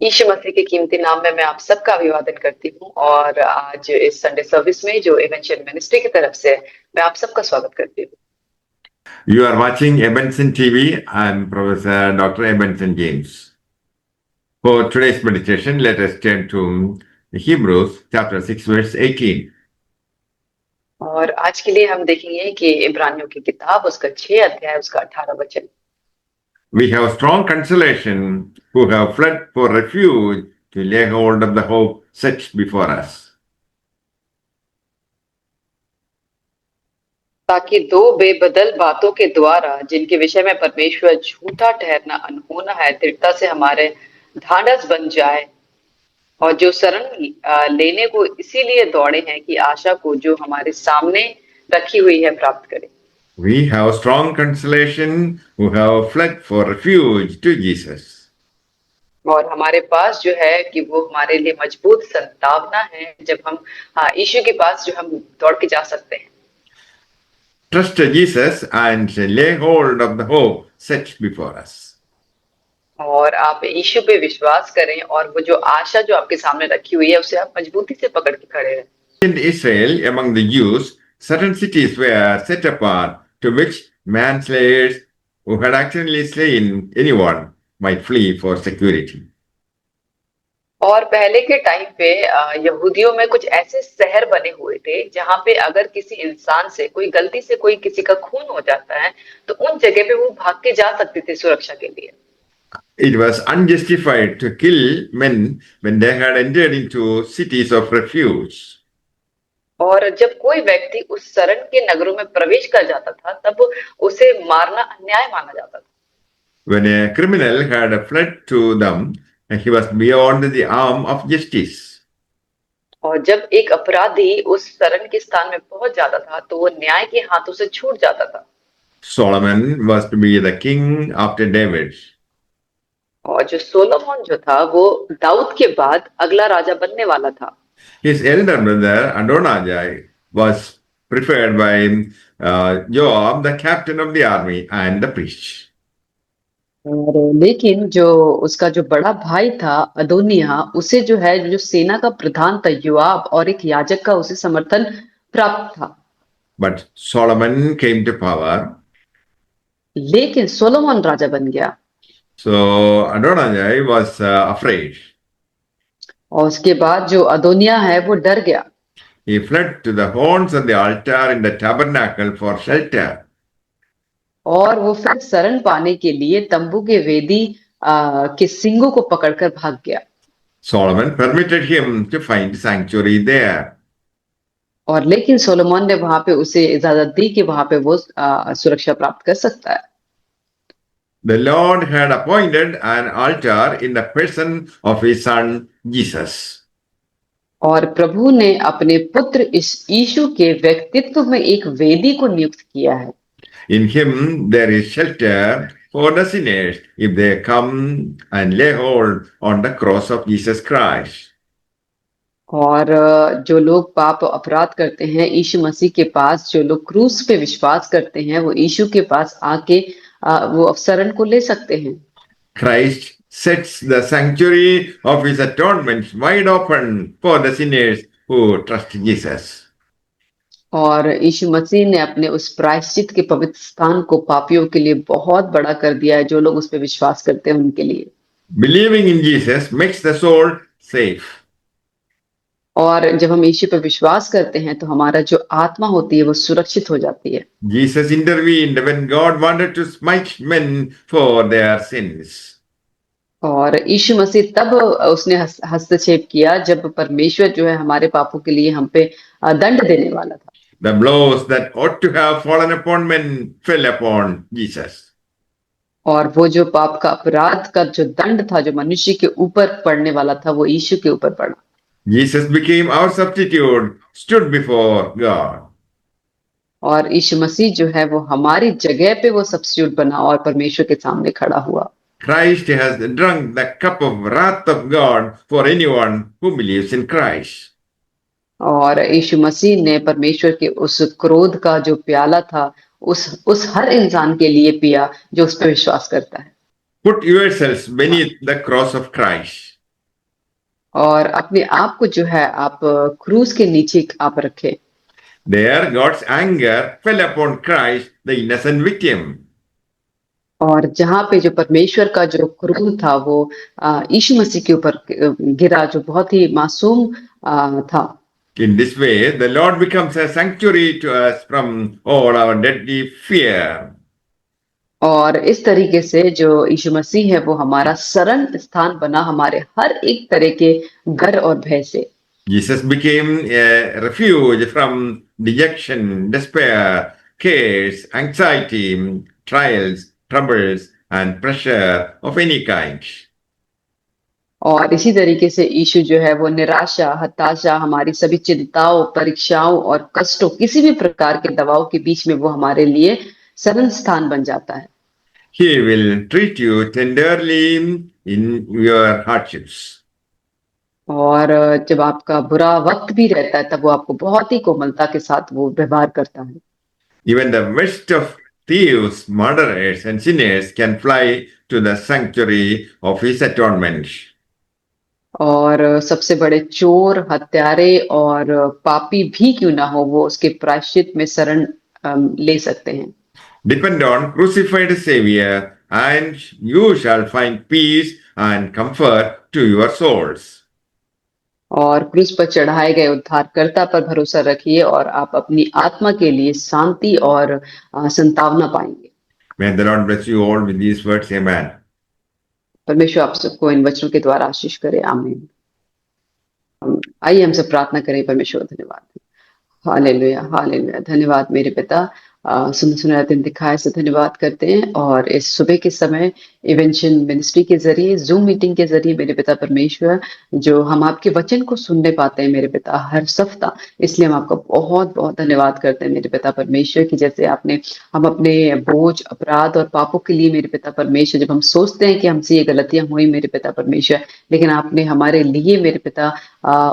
यीशु मसीह के कीमती नाम में मैं आप सबका अभिवादन करती हूँ और आज इस संडे सर्विस में जो इवेंशियल मिनिस्ट्री की तरफ से मैं आप सबका स्वागत करती हूँ। You are watching Ebenson TV. I'm Professor Dr. Ebenson James. For today's meditation, let us turn to Hebrews chapter 6, verse 18. और आज के लिए हम देखेंगे कि इब्रानियों की किताब उसका 6 अध्याय उसका 18 वचन। We have strong consolation who have fled for refuge to lay hold of the hope set before us. ताकि दो बेबदल बातों के द्वारा जिनके विषय में परमेश्वर झूठा ठहरना अनहोना है दृढ़ता से हमारे ढांढस बन जाए और जो शरण लेने को इसीलिए दौड़े हैं कि आशा को जो हमारे सामने रखी हुई है प्राप्त करें। We have strong consolation who have fled for refuge to Jesus. और हमारे पास जो है कि वो हमारे लिए मजबूत संतावना है जब हम यीशु के पास जो हम दौड़ के जा सकते हैं। Trust Jesus and lay hold of the hope set before us. और आप यीशु पे विश्वास करें और वो जो आशा जो आपके सामने रखी हुई है उसे आप मजबूती से पकड़ के खड़े रहें। In Israel, among the Jews, certain cities were set apart to which manslayers who had accidentally slain anyone might flee for security. और पहले के टाइम पे यहूदियों में कुछ ऐसे शहर बने हुए थे जहां पे अगर किसी इंसान से कोई गलती से कोई किसी का खून हो जाता है तो उन जगह पे वो भाग के जा सकते थे सुरक्षा के लिए। It was unjustified to kill men when they had entered into cities of refuge. और जब कोई व्यक्ति उस शरण के नगरों में प्रवेश कर जाता था तब उसे मारना अन्याय माना जाता था। When a criminal had fled to them, he was beyond the arm of justice. और जब एक अपराधी उस शरण के स्थान में पहुंच जाता था तो वो न्याय के हाथों से छूट जाता था। Solomon was to be the king after David. और जो सोलोमन जो था वो दाऊद के बाद अगला राजा बनने वाला था। His elder brother Adonijah was preferred by Joab, the captain of the army and the priest. और लेकिन जो उसका जो बड़ा भाई था अदोनिया उसे जो है जो सेना का प्रधान था योआब और एक याजक का उसे समर्थन प्राप्त था। But Solomon came to power. लेकिन सोलोमन राजा बन गया। So Adonijah was afraid. और उसके बाद जो अदोनिया है वो डर गया। He fled to the horns of the altar in the tabernacle for shelter. और वो फिर शरण पाने के लिए तंबू के वेदी के सींगों को पकड़कर भाग गया। Solomon permitted him to find sanctuary there. और लेकिन सोलोमन ने वहां पे उसे इजाजत दी कि वहां पे वो सुरक्षा प्राप्त कर सकता है। The Lord had appointed an altar in the person of his son Jesus. और प्रभु ने अपने पुत्र यीशु के व्यक्तित्व में एक वेदी को नियुक्त किया है। In him there is shelter for the sinners if they come and lay hold on the cross of Jesus Christ. और जो लोग पाप अपराध करते हैं यीशु मसीह के पास जो लोग क्रूस पे विश्वास करते हैं वो यीशु के पास आके वो शरण को ले सकते हैं। Christ sets the sanctuary of his atonement wide open for the sinners who trust Jesus. और यीशु मसीह ने अपने उस प्रायश्चित के पवित्र स्थान को पापियों के लिए बहुत बड़ा कर दिया है जो लोग उस पर विश्वास करते हैं उनके लिए। Believing in Jesus makes the soul safe. और जब हम यीशु पर विश्वास करते हैं तो हमारा जो आत्मा होती है वो सुरक्षित हो जाती है। Jesus intervened when God wanted to smite men for their sins. और यीशु मसीह तब उसने हस्तक्षेप किया जब परमेश्वर जो है हमारे पापों के लिए हम पे दंड देने वाला था। The blows that ought to have fallen upon men fell upon Jesus. और वो जो पाप का अपराध का जो दंड था जो मनुष्य के ऊपर पड़ने वाला था वो यीशु के ऊपर पड़ा। Jesus became our substitute, stood before God. और यीशु मसीह जो है वो हमारी जगह पे वो सब्स्टिट्यूट बना और परमेश्वर के सामने खड़ा हुआ। Christ has drunk the cup of wrath of God for anyone who believes in Christ. और यीशु मसीह ने परमेश्वर के उस क्रोध का जो प्याला था उस हर इंसान के लिए पिया जो उस पर विश्वास करता है। Put yourselves beneath the cross of Christ. और अपने आप को जो है आप क्रूस के नीचे आप रखे। There, God's anger fell upon Christ, the innocent victim. और जहाँ पे जो परमेश्वर का जो क्रोध था वो यीशु मसीह के ऊपर गिरा, जो बहुत ही मासूम था। In this way, the Lord becomes a sanctuary to us from all our deadly fear. और इस तरीके से जो यीशु मसीह है वो हमारा शरण स्थान बना हमारे हर एक तरह के डर और भय से। Jesus became a refuge from dejection, despair, cares, anxiety, trials, troubles, and pressure of any kind. और इसी तरीके से यीशु जो है वो निराशा, हताशा, हमारी सभी चिंताओं, परीक्षाओं और कष्टों, किसी भी प्रकार के दबाव के बीच में वो हमारे लिए शरण स्थान बन जाता है। He will treat you tenderly in your hardships. और जब आपका बुरा वक्त भी रहता है तब वो आपको बहुत ही कोमलता के साथ वो व्यवहार करता है। Even the worst of thieves, murderers, and sinners can fly to the sanctuary of his atonement. और सबसे बड़े चोर, हत्यारे और पापी भी क्यों ना हो, वो उसके प्रायश्चित में शरण ले सकते हैं। Depend on crucified Savior, and you shall find peace and comfort to your souls. और क्रूस पर चढ़ाए गए उद्धारकर्ता पर भरोसा रखिए और आप अपनी आत्मा के लिए शांति और संतावना पाएंगे। May the Lord bless you all with these words. Amen. परमेश्वर आप सबको इन वचनों के द्वारा आशीष करे। आमीन। आइए हम सब प्रार्थना करें। परमेश्वर धन्यवाद। Hallelujah, hallelujah. धन्यवाद मेरे पिता, सुंदर सुंदर दिन दिखाए से धन्यवाद करते हैं। और इस सुबह के समय इवेंशन मिनिस्ट्री के जरिए, जूम मीटिंग के जरिए मेरे पिता परमेश्वर, जो हम आपके वचन को सुनने पाते हैं मेरे पिता हर सप्ताह, इसलिए हम आपका बहुत बहुत धन्यवाद करते हैं मेरे पिता परमेश्वर की जैसे आपने हम अपने बोझ, अपराध और पापों के लिए मेरे पिता परमेश्वर, जब हम सोचते हैं कि हमसे ये गलतियां हुई मेरे पिता परमेश्वर, लेकिन आपने हमारे लिए मेरे पिता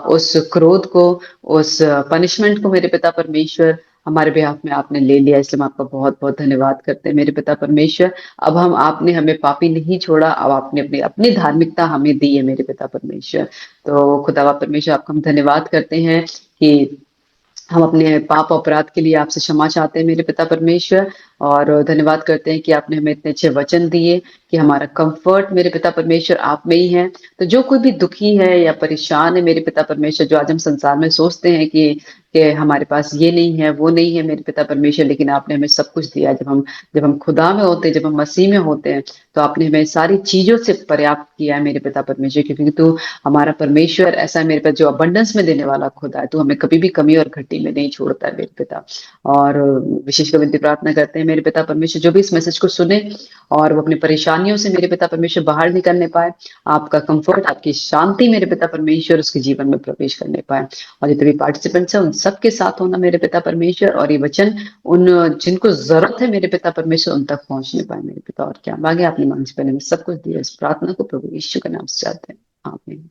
उस क्रोध को, उस पनिशमेंट को मेरे पिता परमेश्वर हमारे बिहाफ में आपने ले लिया, इसलिए हम आपका बहुत बहुत धन्यवाद करते हैं मेरे पिता परमेश्वर। अब हम आपने हमें पापी नहीं छोड़ा, अब आपने अपनी अपनी धार्मिकता हमें दी है मेरे पिता परमेश्वर। तो खुदावा परमेश्वर आपका हम धन्यवाद करते हैं कि हम अपने पाप अपराध के लिए आपसे क्षमा चाहते हैं मेरे पिता परमेश्वर। और धन्यवाद करते हैं कि आपने हमें इतने अच्छे वचन दिए कि हमारा कंफर्ट मेरे पिता परमेश्वर आप में ही है। तो जो कोई भी दुखी है या परेशान है मेरे पिता परमेश्वर, जो आज हम संसार में सोचते हैं कि हमारे पास ये नहीं है, वो नहीं है मेरे पिता परमेश्वर, लेकिन आपने हमें सब कुछ दिया। जब हम खुदा में होते हैं, जब हम मसीह में होते हैं, तो आपने हमें सारी चीजों से पर्याप्त किया है मेरे पिता परमेश्वर, क्योंकि तू हमारा परमेश्वर ऐसा है मेरे पास, जो अबंडेंस में देने वाला खुदा है। तू हमें कभी भी कमी और घटी में नहीं छोड़ता है मेरे पिता। और विशेष विनती प्रार्थना करते हैं मेरे पिता परमेश्वर, जो भी इस मैसेज को सुने और वो अपनी परेशानियों से मेरे पिता परमेश्वर बाहर निकलने पाए, आपका कंफर्ट, आपकी शांति मेरे पिता परमेश्वर उसके जीवन में प्रवेश करने पाए। और जितने भी पार्टिसिपेंट्स हैं उन सबके साथ होना मेरे पिता परमेश्वर, और ये वचन उन जिनको जरूरत है मेरे पिता परमेश्वर उन तक पहुंचने पाए मेरे पिता। और क्या मांगे आपने मांग से पहले में सब कुछ दिया। इस प्रार्थना को प्रभु यीशु के नाम से चाहते हैं। आमीन।